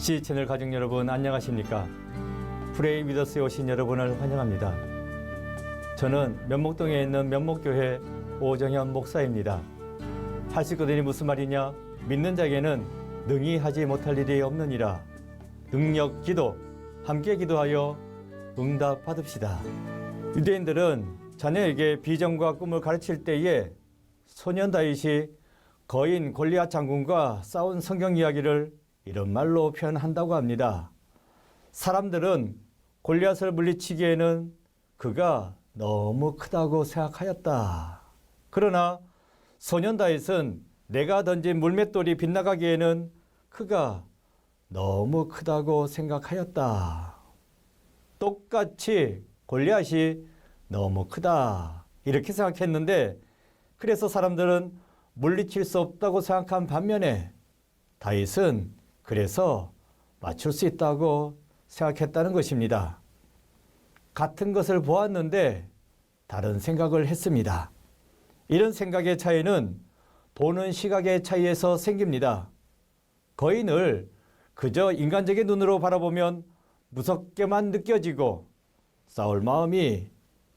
CC 채널 가족 여러분 안녕하십니까? 프레이 위더스에 오신 여러분을 환영합니다. 저는 면목동에 있는 면목교회 오정현 목사입니다. 할 수 있거든이 무슨 말이냐? 믿는 자에게는 능히 하지 못할 일이 없느니라. 능력 기도, 함께 기도하여 응답 받읍시다. 유대인들은 자녀에게 비전과 꿈을 가르칠 때에 소년 다윗이 거인 골리앗 장군과 싸운 성경 이야기를 이런 말로 표현한다고 합니다. 사람들은 골리앗을 물리치기에는 그가 너무 크다고 생각하였다. 그러나 소년 다윗은 내가 던진 물맷돌이 빗나가기에는 그가 너무 크다고 생각하였다. 똑같이 골리앗이 너무 크다 이렇게 생각했는데, 그래서 사람들은 물리칠 수 없다고 생각한 반면에 다윗은 그래서 맞출 수 있다고 생각했다는 것입니다. 같은 것을 보았는데 다른 생각을 했습니다. 이런 생각의 차이는 보는 시각의 차이에서 생깁니다. 거인을 그저 인간적인 눈으로 바라보면 무섭게만 느껴지고 싸울 마음이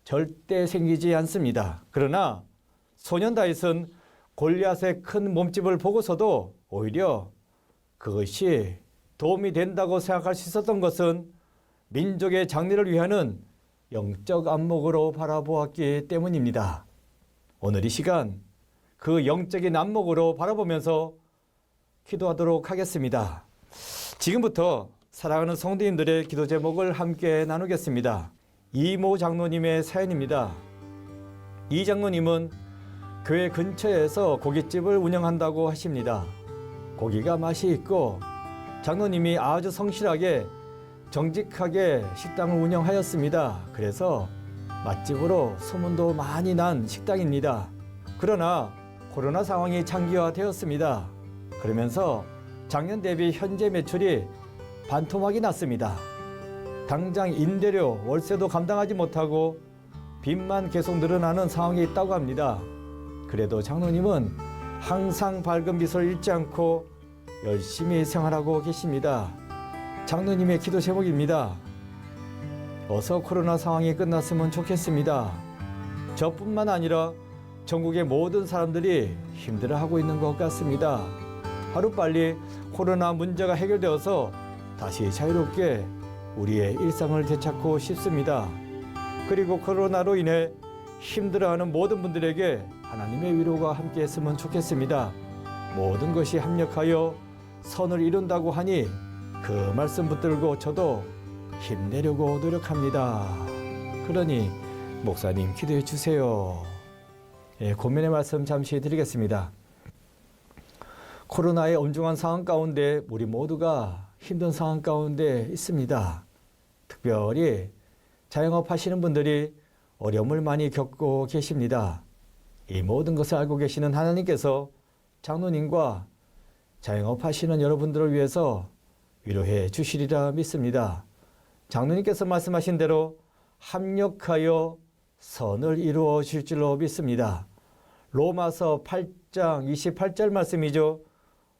절대 생기지 않습니다. 그러나 소년 다윗은 골리앗의 큰 몸집을 보고서도 오히려 그것이 도움이 된다고 생각할 수 있었던 것은 민족의 장래를 위하는 영적 안목으로 바라보았기 때문입니다. 오늘 이 시간 그 영적인 안목으로 바라보면서 기도하도록 하겠습니다. 지금부터 사랑하는 성도님들의 기도 제목을 함께 나누겠습니다. 이모 장로님의 사연입니다. 이 장로님은 교회 근처에서 고깃집을 운영한다고 하십니다. 고기가 맛이 있고 장로님이 아주 성실하게 정직하게 식당을 운영하였습니다. 그래서 맛집으로 소문도 많이 난 식당입니다. 그러나 코로나 상황이 장기화되었습니다. 그러면서 작년 대비 현재 매출이 반토막이 났습니다. 당장 임대료, 월세도 감당하지 못하고 빚만 계속 늘어나는 상황에 있다고 합니다. 그래도 장로님은 항상 밝은 미소를 잃지 않고 열심히 생활하고 계십니다. 장로님의 기도 제목입니다. 어서 코로나 상황이 끝났으면 좋겠습니다. 저뿐만 아니라 전국의 모든 사람들이 힘들어하고 있는 것 같습니다. 하루빨리 코로나 문제가 해결되어서 다시 자유롭게 우리의 일상을 되찾고 싶습니다. 그리고 코로나로 인해 힘들어하는 모든 분들에게 하나님의 위로가 함께 했으면 좋겠습니다. 모든 것이 합력하여 선을 이룬다고 하니 그 말씀 붙들고 저도 힘내려고 노력합니다. 그러니 목사님 기도해 주세요. 고민의 말씀 잠시 드리겠습니다. 코로나의 엄중한 상황 가운데 우리 모두가 힘든 상황 가운데 있습니다. 특별히 자영업 하시는 분들이 어려움을 많이 겪고 계십니다. 이 모든 것을 알고 계시는 하나님께서 장로님과 자영업 하시는 여러분들을 위해서 위로해 주시리라 믿습니다. 장로님께서 말씀하신 대로 합력하여 선을 이루어 줄 줄로 믿습니다. 로마서 8장 28절 말씀이죠.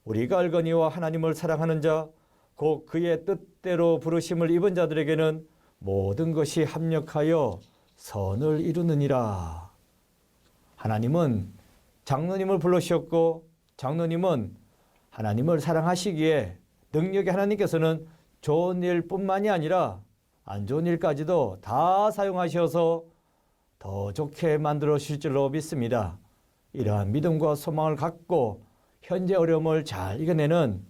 우리가 알거니와 하나님을 사랑하는 자, 곧 그의 뜻대로 부르심을 입은 자들에게는 모든 것이 합력하여 선을 이루느니라. 하나님은 장로님을 불러주셨고 장로님은 하나님을 사랑하시기에 능력의 하나님께서는 좋은 일뿐만이 아니라 안 좋은 일까지도 다 사용하셔서 더 좋게 만들어 주실 줄로 믿습니다. 이러한 믿음과 소망을 갖고 현재 어려움을 잘 이겨내는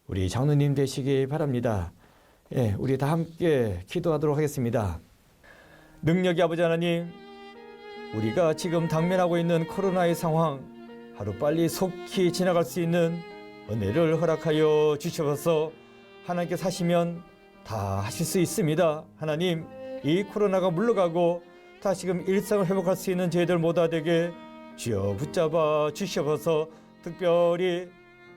우리 장로님 되시기 바랍니다. 우리 다 함께 기도하도록 하겠습니다. 능력의 아버지 하나님, 우리가 지금 당면하고 있는 코로나의 상황 하루빨리 속히 지나갈 수 있는 은혜를 허락하여 주셔서 하나님께서 하시면 다 하실 수 있습니다. 하나님, 이 코로나가 물러가고 다시금 일상을 회복할 수 있는 저희들 모두 되게 주여 붙잡아 주셔서 특별히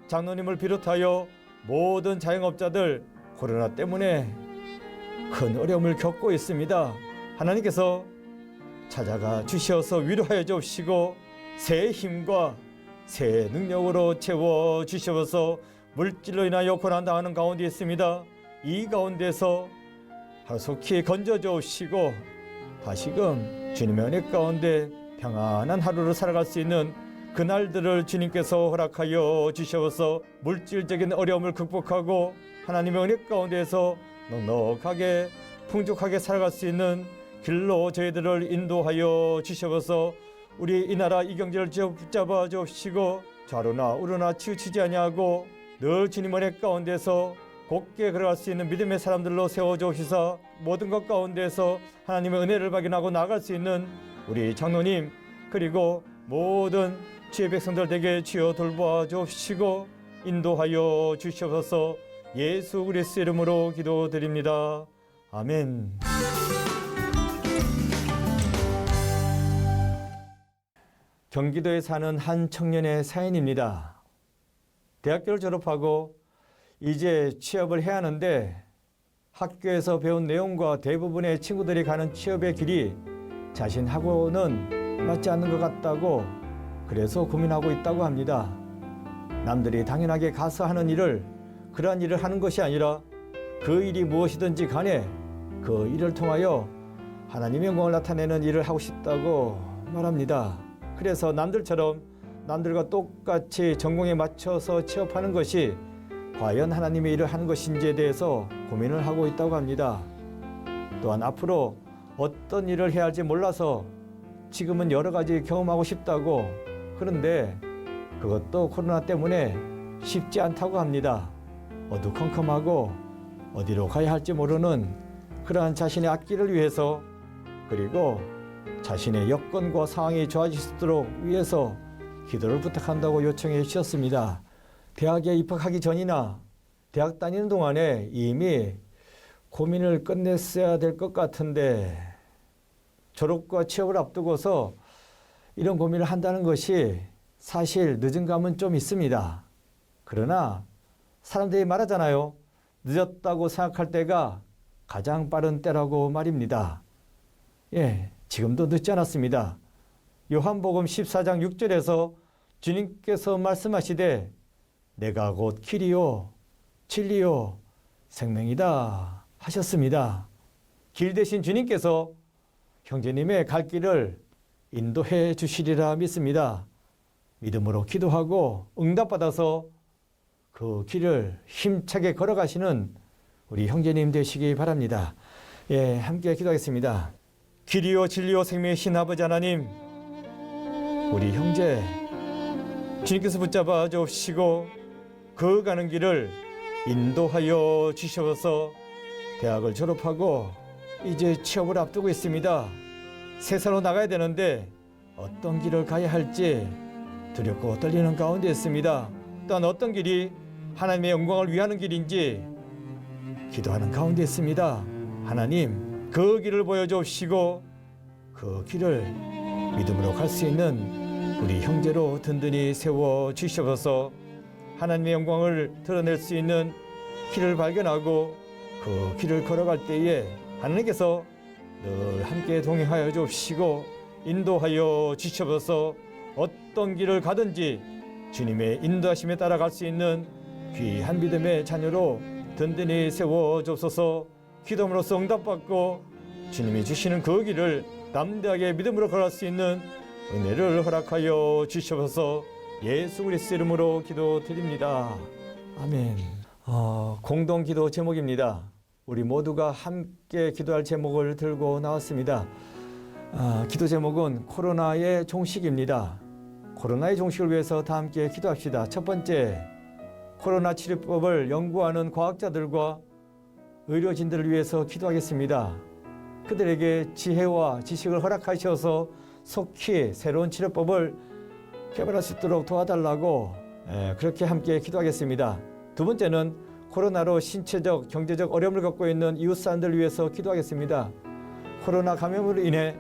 장로님을 비롯하여 모든 자영업자들 코로나 때문에 큰 어려움을 겪고 있습니다. 하나님께서 찾아가 주셔서 위로하여 주시고 새 힘과 새 능력으로 채워 주셔서 물질로 인하여 고난당하는 가운데 있습니다. 이 가운데서 하루속히 건져주시고 다시금 주님의 은혜 가운데 평안한 하루를 살아갈 수 있는 그날들을 주님께서 허락하여 주셔서 물질적인 어려움을 극복하고 하나님의 은혜 가운데에서 넉넉하게 풍족하게 살아갈 수 있는 길로 저희들을 인도하여 주셔서 우리 이 나라 이 경제를 붙잡아 주시고 좌로나 우로나 치우치지 아니하고 늘 주님 은혜 가운데서 곧게 걸어갈 수 있는 믿음의 사람들로 세워주시사 모든 것 가운데서 하나님의 은혜를 발견하고 나아갈 수 있는 우리 장로님 그리고 모든 주의 백성들 되게 주여 돌보아 주시고 인도하여 주시옵소서. 예수 그리스도 이름으로 기도드립니다. 아멘. 경기도에 사는 한 청년의 사연입니다. 대학교를 졸업하고 이제 취업을 해야 하는데 학교에서 배운 내용과 대부분의 친구들이 가는 취업의 길이 자신하고는 맞지 않는 것 같다고 그래서 고민하고 있다고 합니다. 남들이 당연하게 가서 하는 일을 그러한 일을 하는 것이 아니라 그 일이 무엇이든지 간에 그 일을 통하여 하나님의 영광을 나타내는 일을 하고 싶다고 말합니다. 그래서 남들과 똑같이 전공에 맞춰서 취업하는 것이 과연 하나님의 일을 하는 것인지에 대해서 고민을 하고 있다고 합니다. 또한 앞으로 어떤 일을 해야 할지 몰라서 지금은 여러 가지 경험하고 싶다고 그런데 그것도 코로나 때문에 쉽지 않다고 합니다. 어두컴컴하고 어디로 가야 할지 모르는 그러한 자신의 앞길을 위해서 그리고 자신의 여건과 상황이 좋아지도록 위해서 기도를 부탁한다고 요청해 주셨습니다. 대학에 입학하기 전이나 대학 다니는 동안에 이미 고민을 끝냈어야 될 것 같은데 졸업과 취업을 앞두고서 이런 고민을 한다는 것이 사실 늦은 감은 좀 있습니다. 그러나 사람들이 말하잖아요. 늦었다고 생각할 때가 가장 빠른 때라고 말입니다. 지금도 늦지 않았습니다. 요한복음 14장 6절에서 주님께서 말씀하시되 내가 곧 길이요 진리요 생명이다 하셨습니다. 길 대신 주님께서 형제님의 갈 길을 인도해 주시리라 믿습니다. 믿음으로 기도하고 응답받아서 그 길을 힘차게 걸어가시는 우리 형제님 되시기 바랍니다. 함께 기도하겠습니다. 길이요 진리요 생명이신 아버지 하나님, 우리 형제 주님께서 붙잡아 주시고 그 가는 길을 인도하여 주셔서 대학을 졸업하고 이제 취업을 앞두고 있습니다. 세상으로 나가야 되는데 어떤 길을 가야 할지 두렵고 떨리는 가운데 있습니다. 또한 어떤 길이 하나님의 영광을 위하는 길인지 기도하는 가운데 있습니다. 하나님, 그 길을 보여주시고 그 길을 믿음으로 갈 수 있는 우리 형제로 든든히 세워주셔서 하나님의 영광을 드러낼 수 있는 길을 발견하고 그 길을 걸어갈 때에 하나님께서 늘 함께 동행하여 주시고 인도하여 주셔서 어떤 길을 가든지 주님의 인도하심에 따라갈 수 있는 귀한 믿음의 자녀로 든든히 세워주소서. 기도함으로써 응답받고 주님이 주시는 그 길을 담대하게 믿음으로 걸어갈 수 있는 은혜를 허락하여 주셔서 예수 그리스도 이름으로 기도드립니다. 아멘. 공동 기도 제목입니다. 우리 모두가 함께 기도할 제목을 들고 나왔습니다. 기도 제목은 코로나의 종식입니다. 코로나의 종식을 위해서 다 함께 기도합시다. 첫 번째, 코로나 치료법을 연구하는 과학자들과 의료진들을 위해서 기도하겠습니다. 그들에게 지혜와 지식을 허락하셔서 속히 새로운 치료법을 개발할 수 있도록 도와달라고 그렇게 함께 기도하겠습니다. 두 번째는 코로나로 신체적, 경제적 어려움을 겪고 있는 이웃 사람들을 위해서 기도하겠습니다. 코로나 감염으로 인해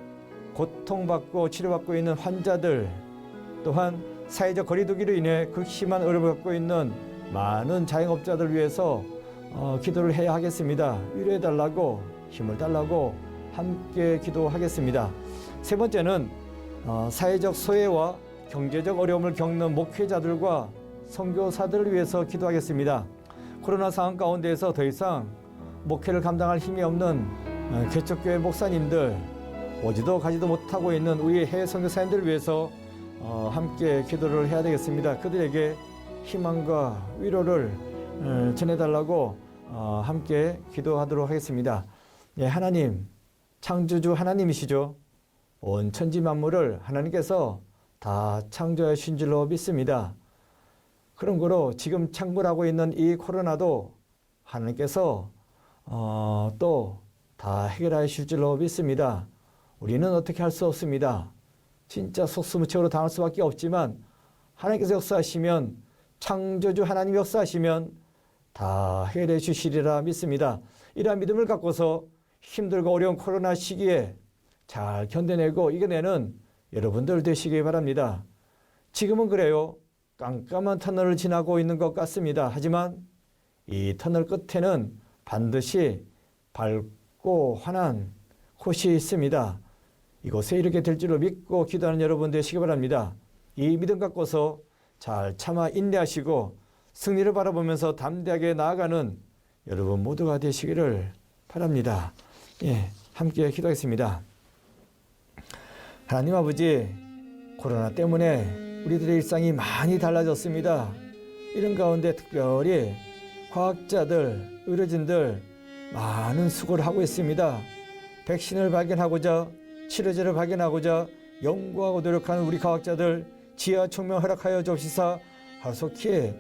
고통받고 치료받고 있는 환자들, 또한 사회적 거리두기로 인해 극심한 어려움을 겪고 있는 많은 자영업자들을 위해서 기도를 해야 하겠습니다. 위로해달라고, 힘을 달라고 함께 기도하겠습니다. 세 번째는 사회적 소외와 경제적 어려움을 겪는 목회자들과 선교사들을 위해서 기도하겠습니다. 코로나 상황 가운데에서 더 이상 목회를 감당할 힘이 없는 개척교회 목사님들, 오지도 가지도 못하고 있는 우리 해외 선교사님들을 위해서 함께 기도를 해야 되겠습니다. 그들에게 희망과 위로를 전해달라고 함께 기도하도록 하겠습니다. 예, 하나님, 창조주 하나님이시죠. 온 천지 만물을 하나님께서 다 창조하신 줄로 믿습니다. 그런 거로 지금 창궐하고 있는 이 코로나도 하나님께서 또 다 해결하실 줄로 믿습니다. 우리는 어떻게 할 수 없습니다. 진짜 속수무책으로 당할 수밖에 없지만 하나님께서 역사하시면, 창조주 하나님 역사하시면 다 해결해 주시리라 믿습니다. 이러한 믿음을 갖고서 힘들고 어려운 코로나 시기에 잘 견뎌내고 이겨내는 여러분들 되시기 바랍니다. 지금은 그래요. 깜깜한 터널을 지나고 있는 것 같습니다. 하지만 이 터널 끝에는 반드시 밝고 환한 곳이 있습니다. 이곳에 이렇게 될 줄로 믿고 기도하는 여러분 되시기 바랍니다. 이 믿음 갖고서 잘 참아 인내하시고 승리를 바라보면서 담대하게 나아가는 여러분 모두가 되시기를 바랍니다. 예, 함께 기도하겠습니다. 하나님 아버지, 코로나 때문에 우리들의 일상이 많이 달라졌습니다. 이런 가운데 특별히 과학자들, 의료진들 많은 수고를 하고 있습니다. 백신을 발견하고자, 치료제를 발견하고자 연구하고 노력하는 우리 과학자들 지혜와 총명 허락하여 주옵시사, 하소키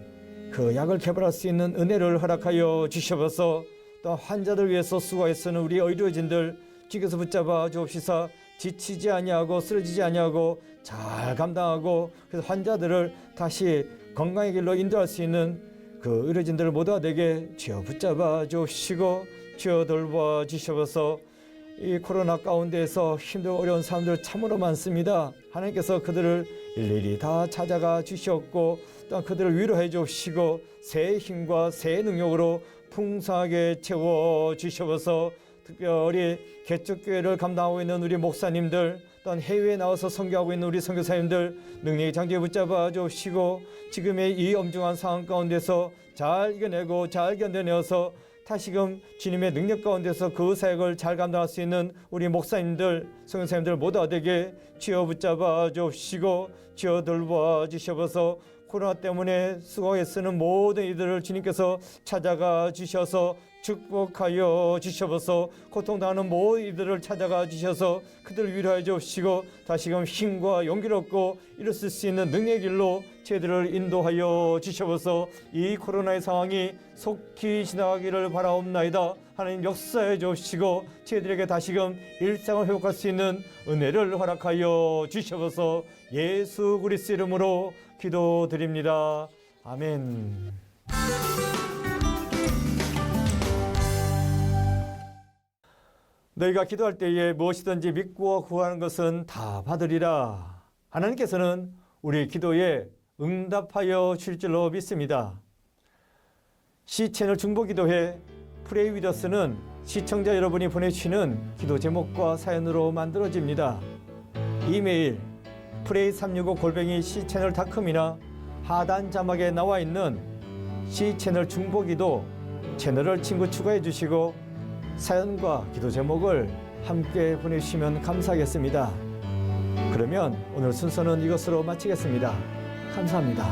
그 약을 개발할 수 있는 은혜를 허락하여 주시옵소서. 또 환자들 위해서 수고에 쓰는 우리 의료진들 주께서 붙잡아 주옵시사, 지치지 아니하고 쓰러지지 아니하고 잘 감당하고, 그래서 환자들을 다시 건강의 길로 인도할 수 있는 그 의료진들 모두가 되게 주여 붙잡아 주시고 주여 돌봐 주시옵소서. 이 코로나 가운데에서 힘들고 어려운 사람들 참으로 많습니다. 하나님께서 그들을 일일이 다 찾아가 주시옵고 또 그들을 위로해 주시고 새 힘과 새 능력으로 풍성하게 채워 주시옵소서. 특별히 개척교회를 감당하고 있는 우리 목사님들, 또한 해외에 나와서 선교하고 있는 우리 선교사님들 능력의 장제에 붙잡아 주시고 지금의 이 엄중한 상황 가운데서 잘 이겨내고 잘 견뎌내어서 다시금 주님의 능력 가운데서 그 사역을 잘 감당할 수 있는 우리 목사님들, 선교사님들 모두가 되게 주여 붙잡아 주시고 주여 돌봐 주시옵소서. 코로나 때문에 수고에 쓰는 모든 이들을 주님께서 찾아가 주셔서 축복하여 주시옵소서. 고통당하는 모든 이들을 찾아가 주셔서 그들을 위로해 주시고 다시금 힘과 용기를 얻고 일어설 수 있는 능력의 길로 저희들을 인도하여 주시옵소서. 이 코로나의 상황이 속히 지나가기를 바라옵나이다. 하나님 역사해 주시고 저희들에게 다시금 일상을 회복할 수 있는 은혜를 허락하여 주시옵소서. 예수 그리스도 이름으로 기도드립니다. 아멘. 너희가 기도할 때에 무엇이든지 믿고 구하는 것은 다 받으리라. 하나님께서는 우리 기도에 응답하여 주실 줄로 믿습니다. C채널 중보기도회 프레이 위더스는 시청자 여러분이 보내주시는 기도 제목과 사연으로 만들어집니다. 이메일 pray365@cchannel.com이나 하단 자막에 나와 있는 C채널 중보기도 채널을 친구 추가해 주시고 사연과 기도 제목을 함께 보내주시면 감사하겠습니다. 그러면 오늘 순서는 이것으로 마치겠습니다. 감사합니다.